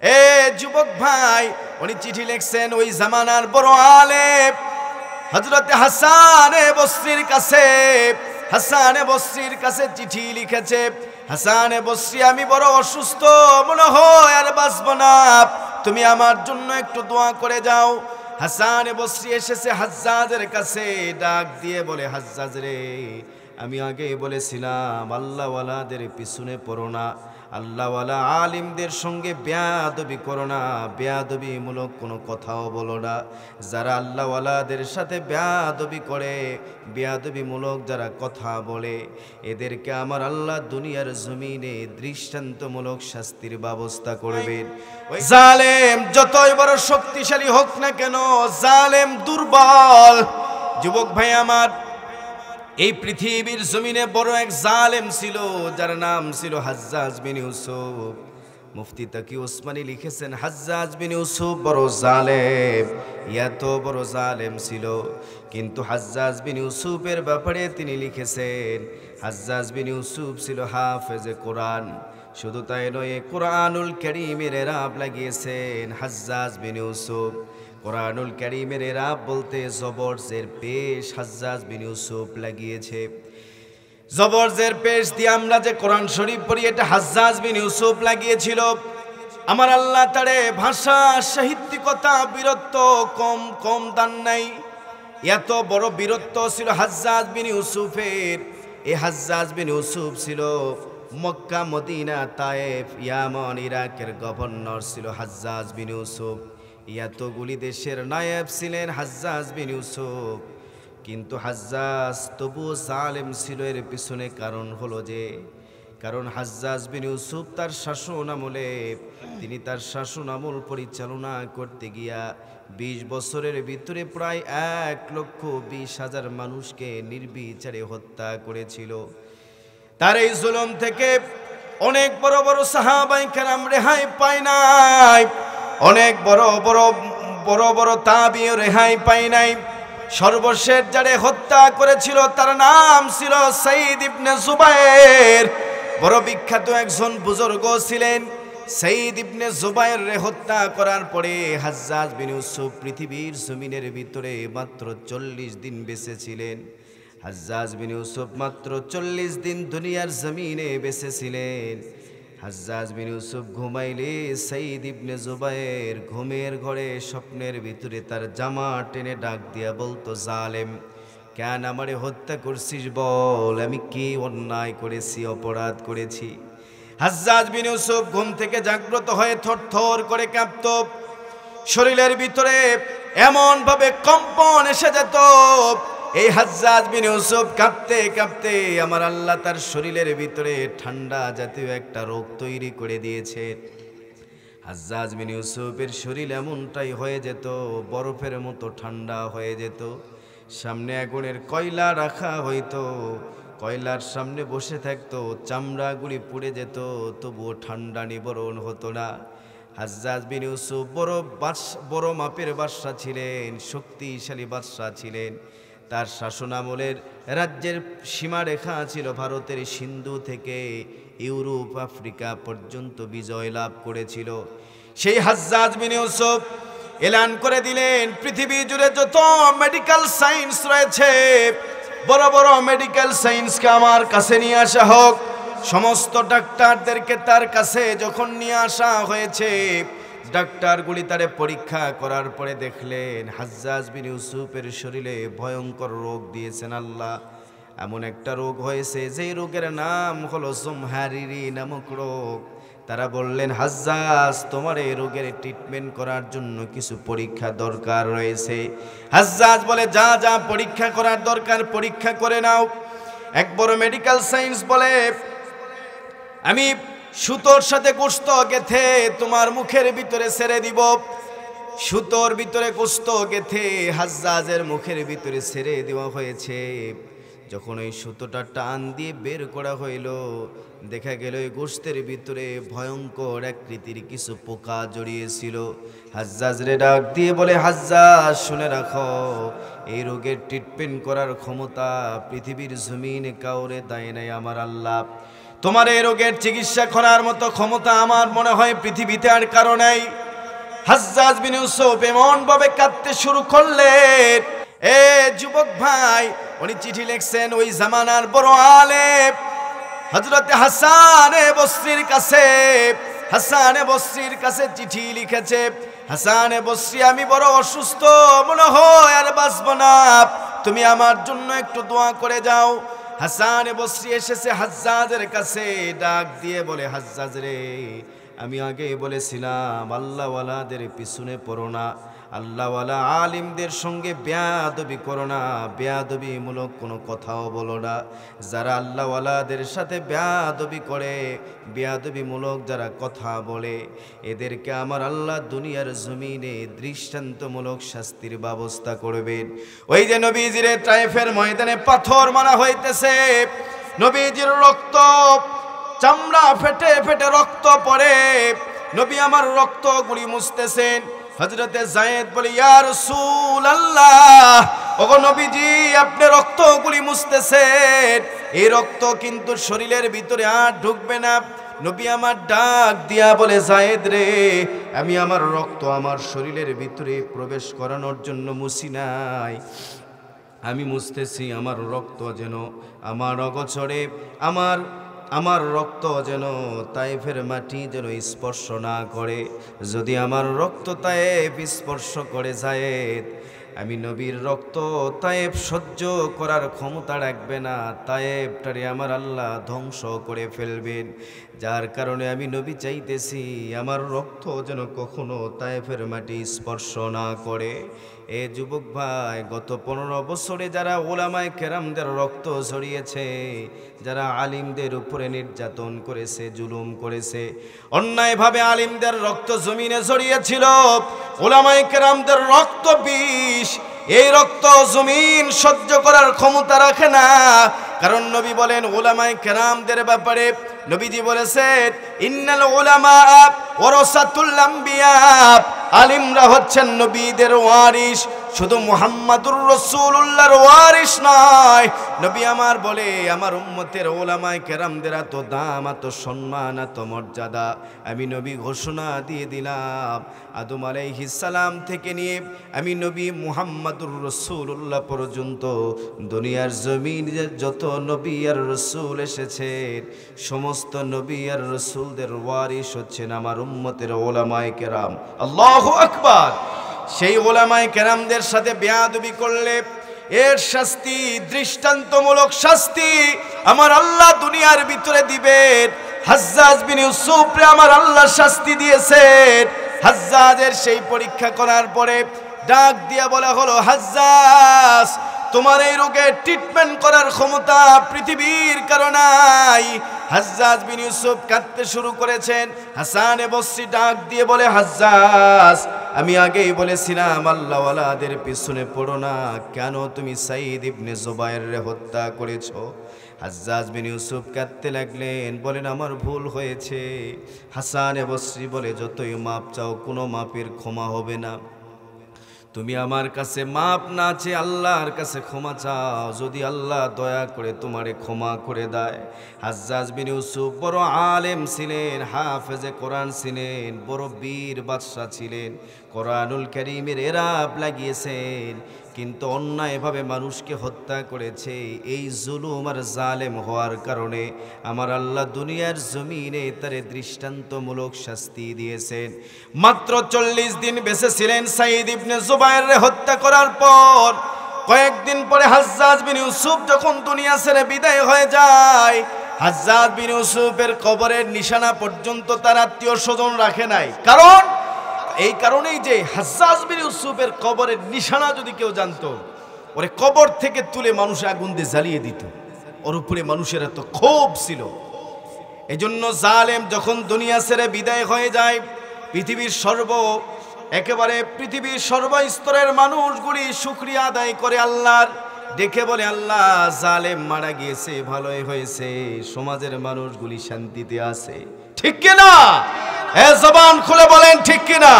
এ যুবক ভাই, উনি চিঠি লিখছেন ওই জামানার বড় আলেম হযরতে হাসানে বসরির কাছে। হাসানে বসরির কাছে চিঠি লিখেছে, হাসানে বসরি আমি বড় অসুস্থ, মনে হয় আর বাঁচব না, তুমি আমার জন্য একটু দোয়া করে যাও। হাসানে বসরি এসেছে হাজ্জাজের কাছে, ডাক দিয়ে বলে, হাজ্জাজ রে, আমি আগেই বলেছিলাম আল্লাহওয়ালাদের পিছনে পড়ো না, আল্লাহওয়ালা আলিমদের সঙ্গে বেয়াদবি করো না, বেয়াদবিমূলক কোনো কথাও বলো না। যারা আল্লাহওয়ালাদের সাথে বেয়াদবি করে, বেয়াদবিমূলক যারা কথা বলে, এদেরকে আমার আল্লাহ দুনিয়ার জমিনে দৃষ্টান্তমূলক শাস্তির ব্যবস্থা করবেন। জালেম যতই বড় শক্তিশালী হোক না কেন, জালেম দুর্বল। যুবক ভাই আমার, এই পৃথিবীর জমিনে বড় এক জালেম ছিল, যার নাম ছিল হাজ্জাজ বিন ইউসুফ। মুফতি তাকি ওসমানী লিখেছেন, হাজ্জাজ বিন ইউসুফ বড় জালেম, এত বড় জালেম ছিল। কিন্তু হাজ্জাজ বিন ইউসুফের ব্যাপারে তিনি লিখেছেন, হাজ্জাজ বিন ইউসুফ ছিল হাফেজে কোরআন। শুধু তাই নয়, কোরআনুল কারীমের এরাব লাগিয়েছেন হাজ্জাজ বিন ইউসুফ। কোরআনুল কারীমের এরাব বলতে জবর জের পেশ হাজ্জাজ বিন ইউসুফ লাগিয়েছে। জবর জের পেশ দিয়ে আমরা যে কোরআন শরীফ পড়ি, এটা হাজ্জাজ বিন ইউসুফ লাগিয়েছিল। আমার আল্লাহ তারে ভাষা, সাহিত্যিকতা, বীরত্ব কম দান নাই। এত বড় বীরত্ব ছিল হাজ্জাজ বিন ইউসুফের। এই হাজ্জাজ বিন ইউসুফ ছিল মক্কা, মদিনা, তায়েফ, ইয়ামান, ইরাকের গভর্নর ছিল হাজ্জাজ বিন ইউসুফ। এতগুলি দেশের নায়েব ছিলেন হাজ্জাজ বিন ইউসুফ। কিন্তু হাজ্জাজ তবুও জালেম ছিল। এর পিছনে কারণ হলো যে, কারণ হাজ্জাজ বিন ইউসুফ তার শাসন আমলে, তিনি তার শাসন আমল পরিচালনা করতে গিয়া ২০ বছরের ভিতরে প্রায় ১,২০,০০০ মানুষকে নির্বিচারে হত্যা করেছিল। তার এই জুলুম থেকে অনেক বড় বড় সাহাবায়ে কেরাম রেহাই পায় নাই, অনেক বড় বড় তাবিঈ রেহাই পায় নাই। সর্বশেষ যারে হত্যা করেছিল তার নাম ছিল সাঈদ ইবনে জুবায়ের। বড় বিখ্যাত একজন বুজুর্গ ছিলেন। সাঈদ ইবনে জুবায়ের রে হত্যা করার পরে হাজ্জাজ বিন ইউসুফ পৃথিবীর জমিনের ভিতরে মাত্র ৪০ দিন বেঁচে ছিলেন। হাজ্জাজ বিন ইউসুফ মাত্র ৪০ দিন দুনিয়ার জমিনে বেঁচে ছিলেন। হাজ্জাজ বিন ইউসুফ ঘুমাইলে সাঈদ ইবনে জুবায়ের ঘুমের ঘরে স্বপ্নের ভিতরে তার জামা টেনে ডাক দিয়া বলতো, জালেম, কেন আমারে হত্যা করছিস বল, আমি কি অন্যায় করেছি, অপরাধ করেছি? হাজ্জাজ বিন ইউসুফ ঘুম থেকে জাগ্রত হয়ে থরথর করে কাঁপত। শরীরের ভিতরে এমন ভাবে কম্পন এসে যেত, এই হাজ্জাজ বিন ইউসুফ কাঁপতে কাঁপতে আমার আল্লাহ তার শরীরের ভিতরে ঠান্ডা জাতীয় একটা রোগ তৈরি করে দিয়েছে। হাজ্জাজ বিন ইউসুফের শরীর এমনটাই হয়ে যেত, বরফের মতো ঠান্ডা হয়ে যেত। সামনে আগুনের কয়লা রাখা হইতো, কয়লার সামনে বসে থাকতো, চামড়াগুলি পুড়ে যেত, তবুও ঠান্ডা নিবারণ হতো না। হাজ্জাজ বিন ইউসুফ বড় মাপের বাদশা ছিলেন, শক্তিশালী বাদশা ছিলেন। তার শাসনামলের রাজ্যের সীমারেখা ছিল ভারতের সিন্ধু থেকে ইউরোপ, আফ্রিকা পর্যন্ত বিজয় লাভ করেছিল। সেই হাজ্জাজ বিন ইউসুফ এলান করে দিলেন, পৃথিবী জুড়ে যত মেডিকেল সায়েন্স রয়েছে, বড় বড় মেডিকেল সায়েন্সকে আমার কাছে নিয়ে আসা হোক। সমস্ত ডাক্তারদেরকে তার কাছে যখন নিয়ে আসা হয়েছে, ডাক্তারগুলি তারে পরীক্ষা করার পরে দেখলেন হাজ্জাজ বিন ইউসুফের শরীরে ভয়ঙ্কর রোগ দিয়েছেন আল্লাহ। এমন একটা রোগ হয়েছে যে রোগের নাম হলো জুমহারিরি নামক রোগ। তারা বললেন, হাজ্জাজ, তোমার এই রোগের ট্রিটমেন্ট করার জন্য কিছু পরীক্ষা দরকার রয়েছে। হাজ্জাজ বলে, যা যা পরীক্ষা করার দরকার পরীক্ষা করে নাও। এক বড় মেডিকেল সায়েন্স বলে, আমি সুতোর সাথে গোশত গেথে তোমার মুখের ভিতরে ছেড়ে দিব। সুতোর ভিতরে গোশত গেথে হাজ্জাজের মুখের ভিতরে ছেড়ে দেওয়া হয়েছে। যখন ওই সুতোটা টান দিয়ে বের করা হইল, দেখা গেল ওই গোশতের ভিতরে ভয়ঙ্কর আকৃতির কিছু পোকা জড়িয়েছিল। হাজ্জাজ রে ডাক দিয়ে বলে, হাজ্জাজ, শুনে রাখো, এই রোগের ট্রিটমেন্ট করার ক্ষমতা পৃথিবীর জমিনে কাউরে দেয় নাই আমার আল্লাহ। তোমার এই রোগের চিকিৎসা করার মতো ক্ষমতা আমার মনে হয় পৃথিবীতে আর কারো নাই। হাজ্জাজ বিন ইউসুফ এমন ভাবে কাঁদতে শুরু করলেন। এ যুবক ভাই, উনি চিঠি লিখছেন ওই জামানার বড় আলেম হযরতে হাসানে বসরির কাছে। হাসানে বসরির কাছে চিঠি লিখেছে, হাসানে বসরি আমি বড় অসুস্থ, মনে হয় আর বাঁচব না, তুমি আমার জন্য একটু দোয়া করে যাও। হাসানে বসরি এসেছে হাজ্জাজের কাছে, ডাক দিয়ে বলে, হাজ্জাজ রে, আমি আগেই বলেছিলাম আল্লাহওয়ালাদের পিছনে পড়ো না, আল্লাহওয়ালা আলিমদের সঙ্গে বেয়াদবি করো না, বেয়াদবিমূলক কোনো কথাও বলো না। যারা আল্লাহওয়ালাদের সাথে বেয়াদবি করে, বেয়াদবিমূলক যারা কথা বলে, এদেরকে আমার আল্লাহ দুনিয়ার জমিনে দৃষ্টান্তমূলক শাস্তির ব্যবস্থা করবেন। ওই যে নবীজির তায়েফের ময়দানে পাথর মারা হইতেছে, নবীজির রক্ত, চামড়া ফেটে ফেটে রক্ত পড়ে, নবী আমার রক্তগুলি মুছতেছেন। হযরতে যায়েদ বলে, ইয়া রাসূলুল্লাহ, ওগো নবীজি, আপনি রক্তগুলি মুছতেছেন, এই রক্ত কিন্তু শরীরের ভিতরে আর ঢুকবে না। নবী আমার ডাক দিয়া বলে, যায়েদ রে, আমি আমার রক্ত আমার শরীরের ভিতরে প্রবেশ করানোর জন্য মুছি নাই, আমি মুছতেছি আমার রক্ত যেন আমার অগোচরে, আমার রক্ত যেন তায়েফের মাটি যেন স্পর্শ না করে। যদি আমার রক্ত তায়েফ স্পর্শ করে যায়েদ, আমি নবীর রক্ত তায়েফ সহ্য করার ক্ষমতা রাখবে না, তায়েফটারে আমার আল্লাহ ধ্বংস করে ফেলবেন। যার কারণে আমি নবী চাইতেছি আমার রক্ত যেন কখনো তায়েফের মাটি স্পর্শ না করে। এ যুবক ভাই, গত 15 বছরে যারা ওলামায়ে কেরামদের রক্ত ঝরিয়েছে, যারা আলিমদের উপরে নির্যাতন করেছে, জুলুম করেছে, অন্যায়ভাবে আলিমদের রক্ত জমিনে ঝরিয়েছিল, ওলামায়ে কেরামদের রক্ত বিষ, এই রক্ত জমিন সহ্য করার ক্ষমতা রাখে না। কারণ নবী বলেন ওলামায়ে কেরামদের ব্যাপারে, নবীজি বলেছেন, ইন্নাল উলামা ওয়ারাসাতুল আম্বিয়া, আলিমরা হচ্ছেন নবীদের ওয়ারিস, শুধু মুহাম্মাদুর রাসূলুল্লাহর ওয়ারিস নয়। নবী আমার বলে, আমার উম্মতের ওলামায়ে কেরামদের এত দাম, এত সম্মান, এত মর্যাদা, আমি নবী ঘোষণা দিয়ে দিলাম, আদম আলাইহিস সালাম থেকে নিয়ে আমি নবী মুহাম্মাদুর রাসূলুল্লাহ পর্যন্ত দুনিয়ার জমিনে যত নবী আর রাসূল এসেছেন, সমস্ত নবী আর রাসূলদের ওয়ারিস হচ্ছেন আমার উম্মতের ওলামায়ে কেরাম। আল্লাহু আকবার। সেই ওলামায়ে কেরামদের সাথে বেয়াদবি করলে এর শাস্তি, দৃষ্টান্তমূলক শাস্তি আমার আল্লাহ দুনিয়ার ভিতরে দিবেন। হাজ্জাজ বিন ইউসুফরে আমার আল্লাহ শাস্তি দিয়েছেন। হাজ্জাজের সেই পরীক্ষা করার পরে ডাক দিয়া বলা হলো, হাজ্জাজ, তোমার এই রোগের ট্রিটমেন্ট করার ক্ষমতা পৃথিবীর কারো নাই। হাজ্জাজ বিন ইউসুফ কাঁদতে শুরু করেছেন। হাসানে বসরি ডাক দিয়ে বলে, হাজ্জাজ, আমি আগেই বলেছিলাম আল্লাহওয়ালাদের পিছনে পড়ো না, কেন তুমি সাঈদ ইবনে জুবায়েরকে হত্যা করেছো? হাজ্জাজ বিন ইউসুফ কাঁদতে লাগলেন, বলেন আমার ভুল হয়েছে। হাসানে বসরি বলে, যতই মাপ চাও কোনো মাপের ক্ষমা হবে না, তুমি আমার কাছে মাপ না চেয়ে আল্লাহর কাছে ক্ষমা চাও, যদি আল্লাহ দয়া করে তোমারে ক্ষমা করে দেয়। হাজ্জাজ বিন ইউসুফ বড় আলেম ছিলেন, হাফেজে কোরআন ছিলেন, বড় বীর বাদশা ছিলেন, কোরআনুল কারীমের এরাব লাগিয়েছেন, কিন্তু অন্যায়ভাবে মানুষকে হত্যা করেছে। এই জুলুম আর জালেম হওয়ার কারণে আমার আল্লাহ দুনিয়ার জমিনে তারে দৃষ্টান্তমূলক শাস্তি দিয়েছেন। মাত্র 40 দিন বেঁচে ছিলেন সাঈদ ইবনে জুবায়েরকে হত্যা করার পর। কয়েকদিন পরে হাজ্জাজ বিন ইউসুফ যখন দুনিয়া ছেড়ে বিদায় হয়ে যায়, হাজ্জাজ বিন ইউসুফের কবরের নিশানা পর্যন্ত তার আত্মীয় স্বজন রাখে নাই। কারণ এই কারণেই যে হাজ্জাজ বিন ইউসুফের কবরের নিশানা যদি কেউ জানতো, ওরে কবর থেকে তুলে মানুষ আগুন দিয়ে জ্বালিয়ে দিত। ওর উপরে মানুষের এত ক্ষোভ ছিল। এজন্য জালেম যখন দুনিয়া ছেড়ে বিদায় হয়ে যায়, পৃথিবীর সর্বস্তরের মানুষগুলি শুকরিয়া আদায় করে আল্লাহর, দেখে বলে, আল্লাহ, জালেম মারা গিয়েছে, ভালোই হয়েছে, সমাজের মানুষগুলি শান্তিতে আছে। ঠিক কিনা? জবান খুলে বলেন ঠিক কিনা?